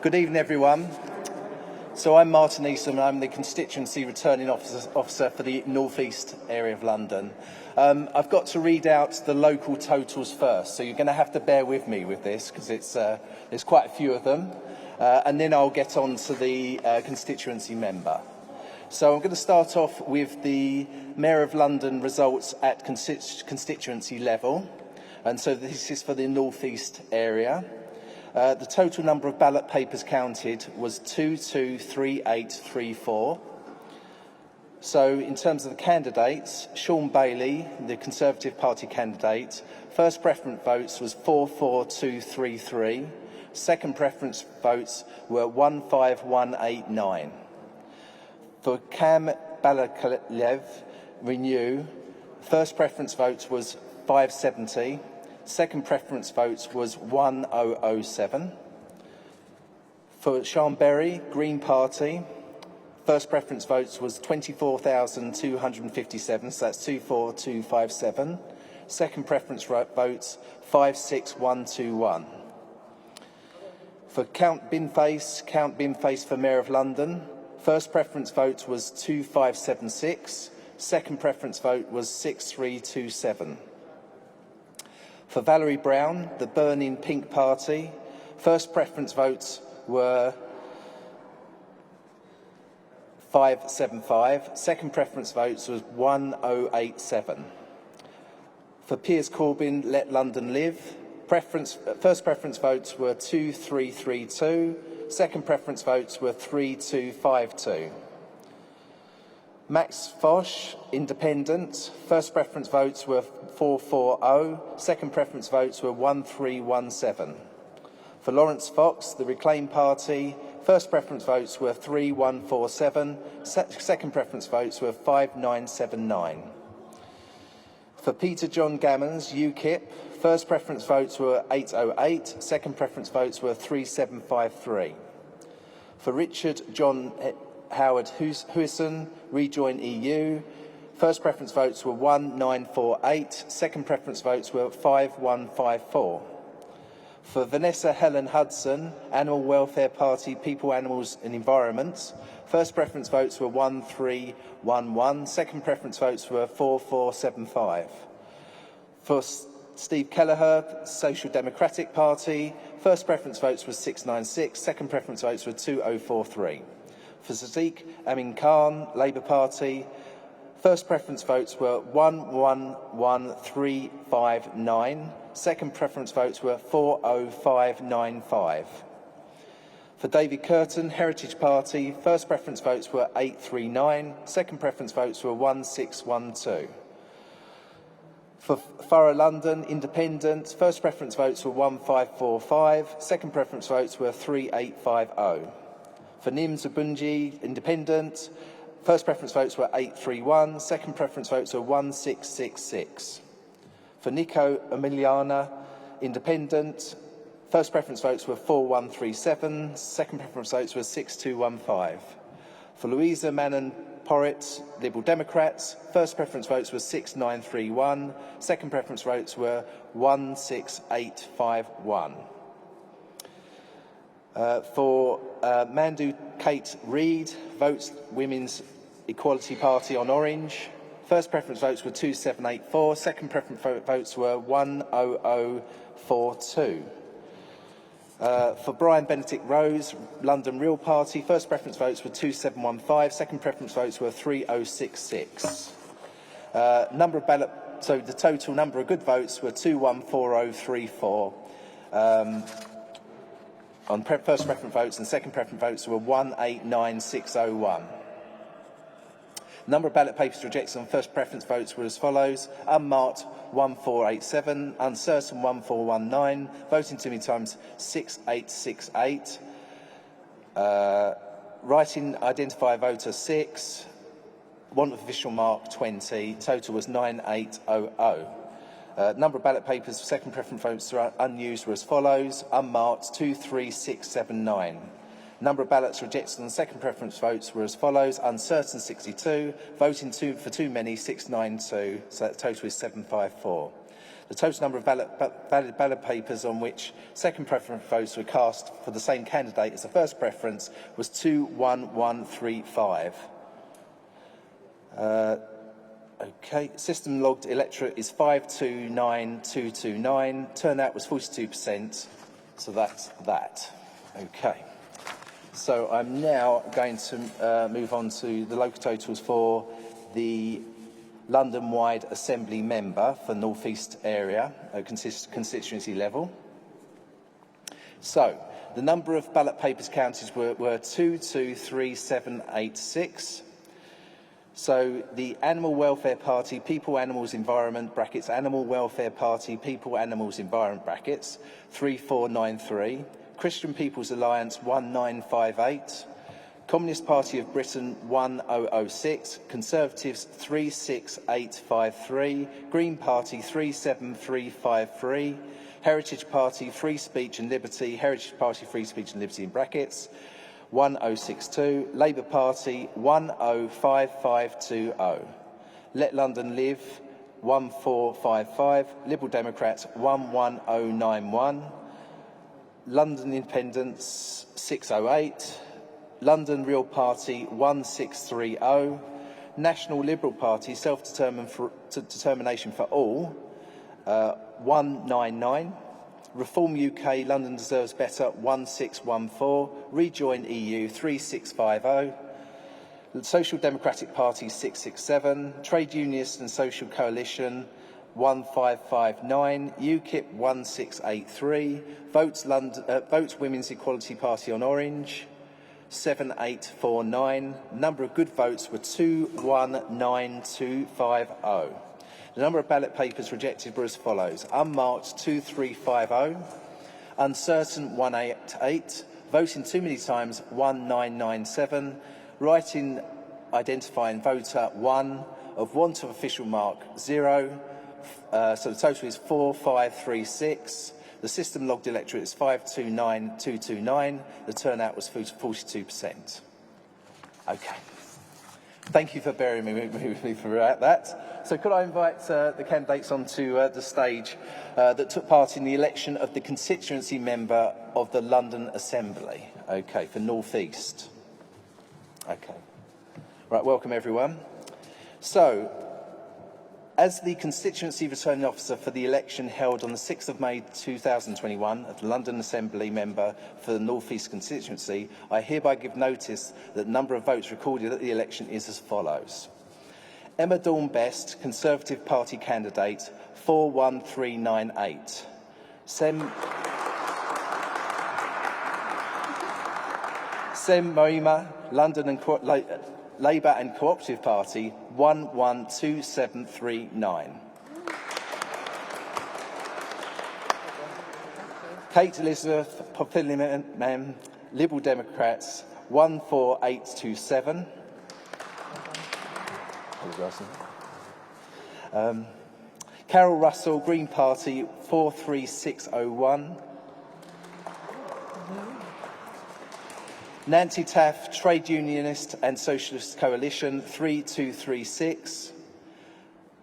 Good evening, everyone. So I'm Martin Eastham, and I'm the Constituency Returning Officer for the North East area of London. I've got to read out the local totals first, so you're going to have to bear with me with this because there's quite a few of them, and then I'll get on to the constituency member. So I'm going to start off with the Mayor of London results at constituency level, and so this is for the North East area. The total number of ballot papers counted was 223834. So in terms of the candidates, Sean Bailey, the Conservative Party candidate, first preference votes was 44233. Second preference votes were 15189. For Cam Balakalev, Renew, first preference votes was 570. Second preference votes was 1007. For Sean Berry, Green Party, first preference votes was 24,257, so that's 24257. Second preference votes 56121. For Count Binface for Mayor of London, first preference vote was 2576. Second preference vote was 6327. For Valerie Brown, the Burning Pink Party, first preference votes were 575. Second preference votes was 1087. For Piers Corbyn, Let London Live, first preference votes were 2332. Second preference votes were 3252. Max Fosh, Independent, first preference votes were 440, second preference votes were 1317. For Lawrence Fox, the Reclaim Party, first preference votes were 3147, second preference votes were 5979. For Peter John Gammons, UKIP, first preference votes were 808, second preference votes were 3753. For Richard John Howard Huisson, Rejoin EU, first preference votes were 1948, second preference votes were 5154. For Vanessa Helen Hudson, Animal Welfare Party, People, Animals and Environment, first preference votes were 1311, second preference votes were 4475. For Steve Kelleher, Social Democratic Party, first preference votes were 696, second preference votes were 2043. For Sadiq Amin Khan, Labour Party, first preference votes were 111359. Second preference votes were 40595. For David Curtin, Heritage Party, first preference votes were 839. Second preference votes were 1612. For Borough London, Independent, first preference votes were 1545. Second preference votes were 3850. For Nim Zabunji, Independent, first preference votes were 831, second preference votes were 1666. For Nico Emiliana, Independent, first preference votes were 4137, second preference votes were 6215. For Louisa Manon Porritt, Liberal Democrats, first preference votes were 6931, second preference votes were 16851. For Mandu Kate Reid, votes Women's Equality Party on Orange. First preference votes were 2784, second preference votes were 10042. For Brian Benedict Rose, London Real Party, first preference votes were 2715, second preference votes were 3066. So the total number of good votes were 214034. On first preference votes and second preference votes were 189601. Number of ballot papers rejected on first preference votes were as follows: unmarked 1487, uncertain 1419, voting too many times 6868, writing identifier voter 6, want of official mark 20, total was 9800. Number of ballot papers for second preference votes unused were as follows: unmarked 23679. Number of ballots rejected on second preference votes were as follows: uncertain 62, voting for too many 692, so that total is 754. The total number of valid ballot papers on which second preference votes were cast for the same candidate as the first preference was 21135. Okay, system logged electorate is 529229. Turnout was 42%, so that's that. Okay. So I'm now going to move on to the local totals for the London-wide Assembly member for North East area constituency level. So the number of ballot papers counted were 223786. So the Animal Welfare Party, People, Animals, Environment, brackets, Animal Welfare Party, People, Animals, Environment, brackets, 3493. Christian People's Alliance, 1958. Communist Party of Britain, 1006. Conservatives, 36853. Green Party, 37353. Heritage Party, Free Speech and Liberty, Heritage Party, Free Speech and Liberty in brackets, 1062. Labour Party, 105520. Let London Live, 1455. Liberal Democrats, 11091. London Independents, 608. London Real Party, 1630. National Liberal Party, Self-Determination for All, 199. Reform UK, London Deserves Better, 1614. Rejoin EU, 3650. Social Democratic Party, 667. Trade Unionist and Social Coalition, 1559. UKIP, 1683. Votes Women's Equality Party on Orange, 7849. Number of good votes were 219250. The number of ballot papers rejected were as follows: unmarked 2350, uncertain 188, voting too many times 1997, writing identifying voter 1, of want of official mark 0. So the total is 4536. The system logged electorate is 529229. The turnout was 42%. Okay. Thank you for bearing with me throughout that. So could I invite the candidates onto the stage that took part in the election of the constituency member of the London Assembly, okay, for North East. Okay. Right, welcome everyone. So, as the constituency returning officer for the election held on the 6th of May 2021 of the London Assembly member for the North East constituency, I hereby give notice that the number of votes recorded at the election is as follows. Emma Dawn Best, Conservative Party candidate, 41398. Sem Moima, London and Labour and Cooperative Party, 112739. Kate Elizabeth Poppilliman, Liberal Democrats, 14827. Carol Russell, Green Party, 43601. Nancy Taff, Trade Unionist and Socialist Coalition, 3236.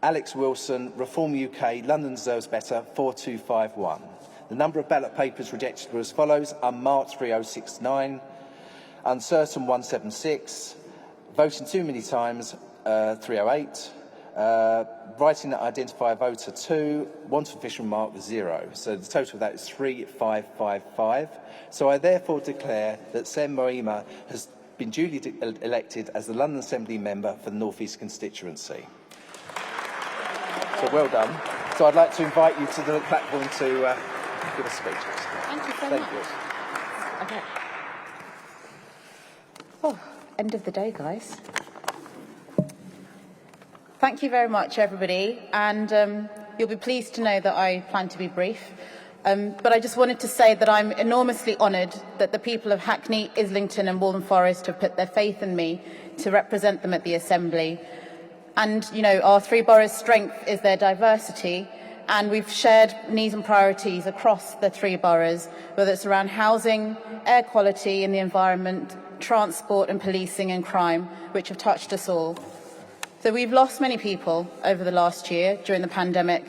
Alex Wilson, Reform UK, London Deserves Better, 4251. The number of ballot papers rejected were as follows: unmarked 3069, uncertain 176, voting too many times 308, writing that identify voter 2, want official mark 0. So the total of that is 3555. So I therefore declare that Sem Moima has been duly elected as the London Assembly member for the North East constituency. So well done. So I'd like to invite you to the platform to give a speech. Thank you so much. Okay. Oh, end of the day, guys. Thank you very much, everybody, and you'll be pleased to know that I plan to be brief. But I just wanted to say that I'm enormously honoured that the people of Hackney, Islington and Waltham Forest have put their faith in me to represent them at the Assembly. And, you know, our three boroughs' strength is their diversity, and we've shared needs and priorities across the three boroughs, whether it's around housing, air quality and the environment, transport and policing and crime, which have touched us all. So we've lost many people over the last year during the pandemic,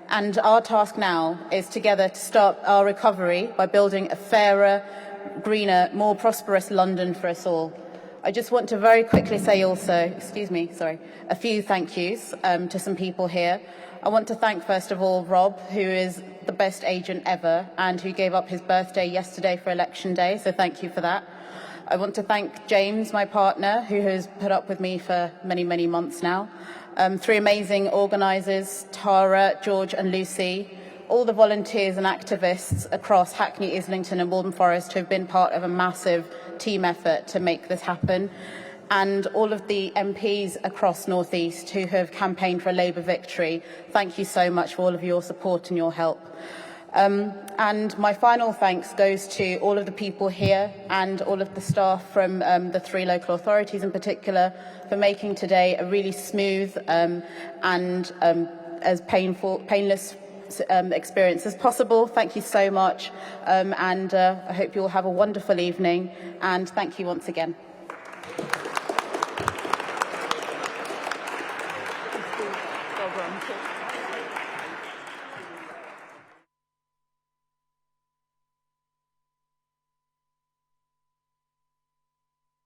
And our task now is together to start our recovery by building a fairer, greener, more prosperous London for us all. I just want to very quickly say also, a few thank yous to some people here. I want to thank, first of all, Rob, who is the best agent ever and who gave up his birthday yesterday for Election Day, so thank you for that. I want to thank James, my partner, who has put up with me for many, many months now. 3 amazing organisers, Tara, George and Lucy, all the volunteers and activists across Hackney, Islington and Waltham Forest who have been part of a massive team effort to make this happen, and all of the MPs across North East who have campaigned for a Labour victory. Thank you so much for all of your support and your help. And my final thanks goes to all of the people here and all of the staff from the 3 local authorities in particular for making today a really smooth and as painless experience as possible. Thank you so much, and I hope you all have a wonderful evening, and thank you once again. Well done.